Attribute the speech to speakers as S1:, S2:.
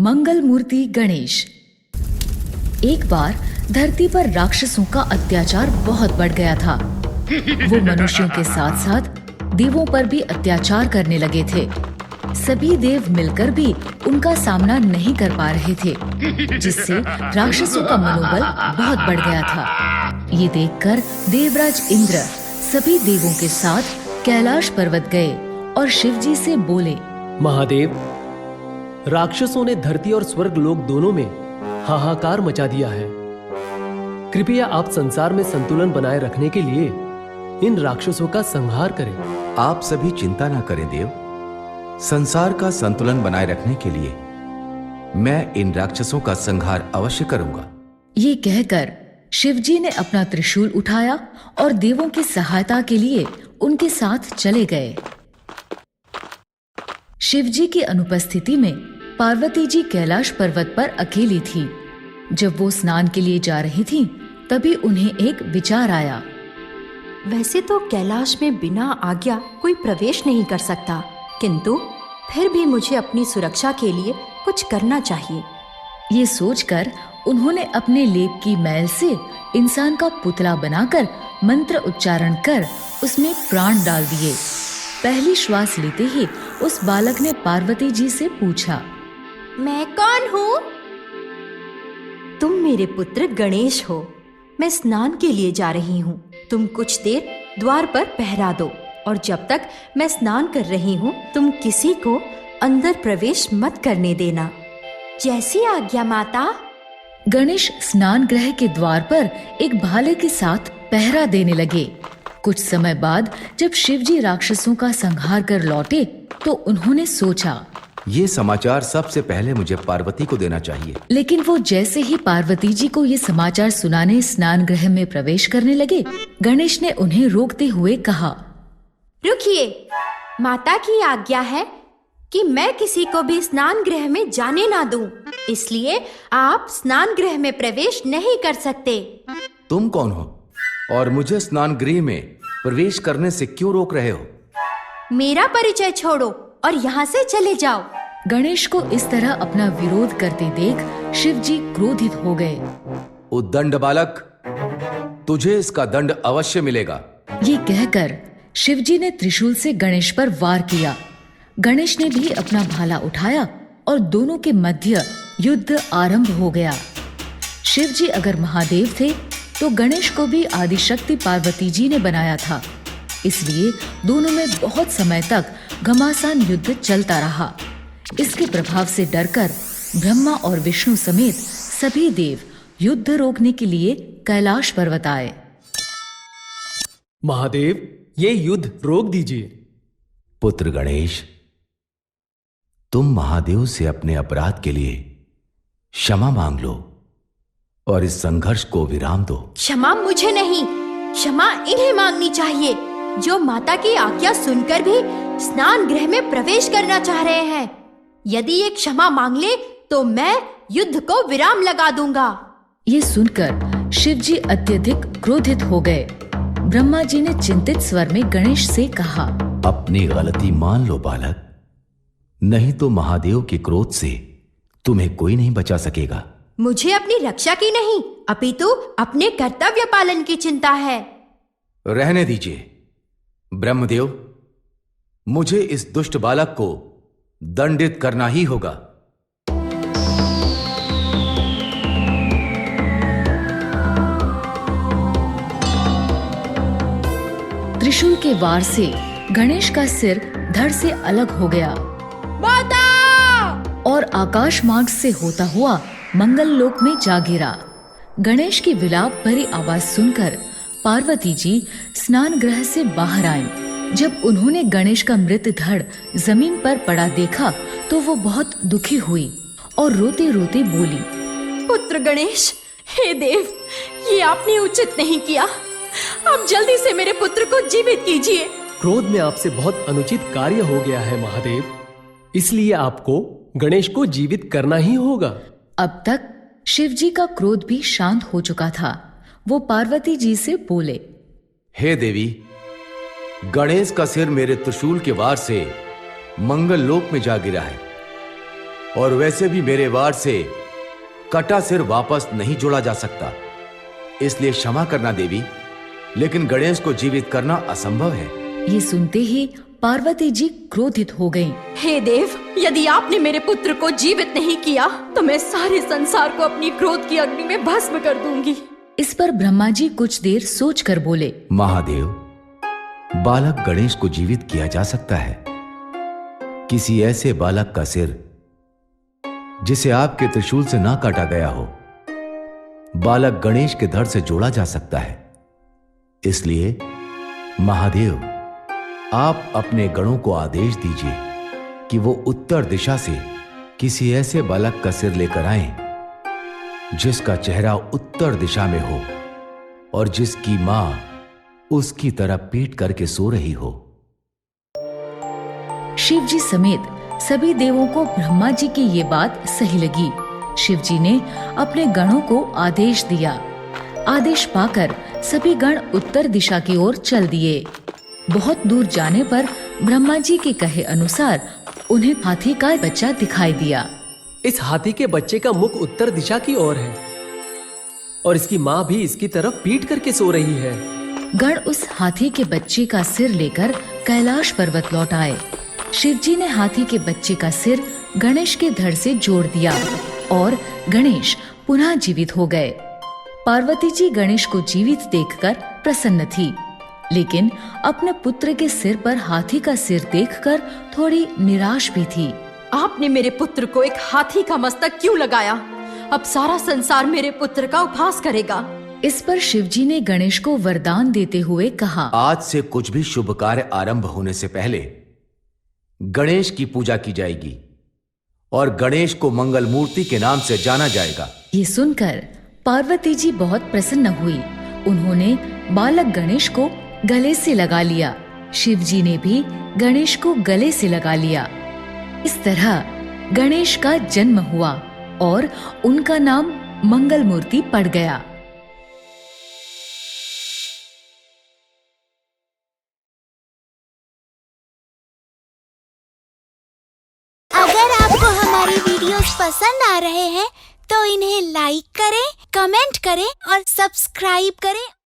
S1: मंगल मूर्ति गणेश। एक बार धरती पर राक्षसों का अत्याचार बहुत बढ़ गया था। वो मनुष्यों के साथ साथ देवों पर भी अत्याचार करने लगे थे। सभी देव मिलकर भी उनका सामना नहीं कर पा रहे थे, जिससे राक्षसों का मनोबल बहुत बढ़ गया था। ये देखकर देवराज इंद्र सभी देवों के साथ कैलाश पर्वत गए और शिव जी से बोले,
S2: महादेव, राक्षसों ने धरती और स्वर्ग लोक दोनों में हाहाकार मचा दिया है। कृपया आप संसार में संतुलन बनाए रखने के लिए इन राक्षसों का संहार करें।
S3: आप सभी चिंता ना करें देव। संसार का संतुलन बनाए रखने के लिए मैं इन राक्षसों का संहार अवश्य करूंगा।
S1: ये कहकर शिव जी ने अपना त्रिशूल उठाया और देवों की सहायता के लिए उनके साथ चले गए। शिव जी की अनुपस्थिति में पार्वती जी कैलाश पर्वत पर अकेली थी। जब वो स्नान के लिए जा रही थीं, तभी उन्हें एक विचार आया।
S4: वैसे तो कैलाश में बिना आज्ञा कोई प्रवेश नहीं कर सकता, किंतु फिर भी मुझे अपनी सुरक्षा के लिए कुछ करना चाहिए।
S1: ये सोचकर उन्होंने अपने लेप की मैल से इंसान का पुतला बनाकर मंत्र उच्चारण कर उसमें प्राण डाल दिए। पहली श्वास लेते ही उस बालक ने पार्वती जी से पूछा,
S4: मैं कौन हूँ? तुम मेरे पुत्र गणेश हो। मैं स्नान के लिए जा रही हूँ। तुम कुछ देर द्वार पर पहरा दो और जब तक मैं स्नान कर रही हूँ तुम किसी को अंदर प्रवेश मत करने देना। जैसी आज्ञा माता।
S1: गणेश स्नान गृह के द्वार पर एक भाले के साथ पहरा देने लगे। कुछ समय बाद जब शिवजी राक्षसों का संहार कर लौटे तो उन्होंने सोचा,
S3: ये समाचार सबसे पहले मुझे पार्वती को देना चाहिए।
S1: लेकिन वो जैसे ही पार्वती जी को ये समाचार सुनाने स्नान गृह में प्रवेश करने लगे, गणेश ने उन्हें रोकते हुए कहा,
S4: रुकिए, माता की आज्ञा है कि मैं किसी को भी स्नान गृह में जाने ना दूं, इसलिए आप स्नान गृह में प्रवेश नहीं कर सकते।
S3: तुम कौन हो और मुझे स्नान गृह में प्रवेश करने से क्यों रोक रहे हो?
S4: मेरा परिचय छोड़ो और यहाँ से चले जाओ।
S1: गणेश को इस तरह अपना विरोध करते देख शिव जी क्रोधित हो गए।
S3: उद्दंड बालक, तुझे इसका दंड अवश्य मिलेगा।
S1: ये कहकर शिव जी ने त्रिशूल से गणेश पर वार किया। गणेश ने भी अपना भाला उठाया और दोनों के मध्य युद्ध आरंभ हो गया। शिव जी अगर महादेव थे तो गणेश को भी आदिशक्ति पार्वती जी ने बनाया था, इसलिए दोनों में बहुत समय तक घमासान युद्ध चलता रहा। इसके प्रभाव से डरकर ब्रह्मा और विष्णु समेत सभी देव युद्ध रोकने के लिए कैलाश पर्वत आए।
S2: महादेव, ये युद्ध रोक दीजिए।
S3: पुत्र गणेश, तुम महादेव से अपने अपराध के लिए क्षमा मांग लो और इस संघर्ष को विराम दो।
S4: क्षमा मुझे नहीं, क्षमा इन्हें मांगनी चाहिए जो माता की आज्ञा सुनकर भी स्नान गृह में प्रवेश करना चाह रहे हैं। यदि ये क्षमा मांग ले तो मैं युद्ध को विराम लगा दूंगा।
S1: ये सुनकर शिव जी अत्यधिक क्रोधित हो गए। ब्रह्मा जी ने चिंतित स्वर में गणेश से कहा,
S3: अपनी गलती मान लो बालक, नहीं तो महादेव के क्रोध से तुम्हें कोई नहीं बचा सकेगा।
S4: मुझे अपनी रक्षा की नहीं, अपितु अपने कर्तव्य पालन की चिंता है।
S3: रहने दीजिए ब्रह्मदेव, मुझे इस दुष्ट बालक को दंडित करना ही होगा।
S1: त्रिशूल के वार से गणेश का सिर धड़ से अलग हो गया
S4: माता!
S1: और आकाश मार्ग से होता हुआ मंगल लोक में जा गिरा। गणेश की विलाप भरी आवाज सुनकर पार्वती जी स्नान गृह से बाहर आईं। जब उन्होंने गणेश का मृत धड़ जमीन पर पड़ा देखा तो वो बहुत दुखी हुई और रोते रोते बोली,
S4: पुत्र गणेश, हे देव, ये आपने उचित नहीं किया। आप जल्दी से मेरे पुत्र को जीवित कीजिए।
S2: क्रोध में आपसे बहुत अनुचित कार्य हो गया है महादेव, इसलिए आपको गणेश को जीवित करना ही होगा।
S1: अब तक शिव जी का क्रोध भी शांत हो चुका था। वो पार्वती जी से बोले,
S3: हे देवी, गणेश का सिर मेरे त्रिशूल के वार से मंगल लोक में जा गिरा है और वैसे भी मेरे वार से कटा सिर वापस नहीं जोड़ा जा सकता, इसलिए क्षमा करना देवी, लेकिन गणेश को जीवित करना असंभव है।
S1: ये सुनते ही पार्वती जी क्रोधित हो गईं।
S4: हे देव, यदि आपने मेरे पुत्र को जीवित नहीं किया तो मैं सारे संसार को अपनी क्रोध की अग्नि में भस्म कर दूंगी।
S1: इस पर ब्रह्मा जी कुछ देर सोचकर बोले,
S3: महादेव, बालक गणेश को जीवित किया जा सकता है। किसी ऐसे बालक का सिर जिसे आपके त्रिशूल से ना काटा गया हो, बालक गणेश के धड़ से जोड़ा जा सकता है। इसलिए महादेव, आप अपने गणों को आदेश दीजिए कि वो उत्तर दिशा से किसी ऐसे बालक का सिर लेकर आएं जिसका चेहरा उत्तर दिशा में हो और जिसकी मां उसकी तरफ पीट करके सो रही हो।
S1: शिव जी समेत सभी देवों को ब्रह्मा जी की ये बात सही लगी। शिव जी ने अपने गणों को आदेश दिया। आदेश पाकर सभी गण उत्तर दिशा की ओर चल दिए। बहुत दूर जाने पर ब्रह्मा जी के कहे अनुसार उन्हें हाथी का बच्चा दिखाई दिया।
S2: इस हाथी के बच्चे का मुख उत्तर दिशा की ओर है और इसकी माँ भी इसकी तरफ पीट करके सो रही है।
S1: गण उस हाथी के बच्चे का सिर लेकर कैलाश पर्वत लौट आए। शिव जी ने हाथी के बच्चे का सिर गणेश के धड़ से जोड़ दिया और गणेश पुनः जीवित हो गए। पार्वती जी गणेश को जीवित देखकर प्रसन्न थी, लेकिन अपने पुत्र के सिर पर हाथी का सिर देखकर थोड़ी निराश भी थी।
S4: आपने मेरे पुत्र को एक हाथी का मस्तक क्यों लगाया? अब सारा संसार मेरे पुत्र का उपहास करेगा।
S1: इस पर शिव जी ने गणेश को वरदान देते हुए कहा,
S3: आज से कुछ भी शुभ कार्य आरंभ होने से पहले गणेश की पूजा की जाएगी और गणेश को मंगल मूर्ति के नाम से जाना जाएगा।
S1: ये सुनकर पार्वती जी बहुत प्रसन्न हुई। उन्होंने बालक गणेश को गले से लगा लिया। शिव जी ने भी गणेश को गले से लगा लिया। इस तरह गणेश का जन्म हुआ और उनका नाम मंगल मूर्ति पड़ गया।
S5: अगर आपको हमारी वीडियोस पसंद आ रहे हैं तो इन्हें लाइक करें, कमेंट करें और सब्सक्राइब करें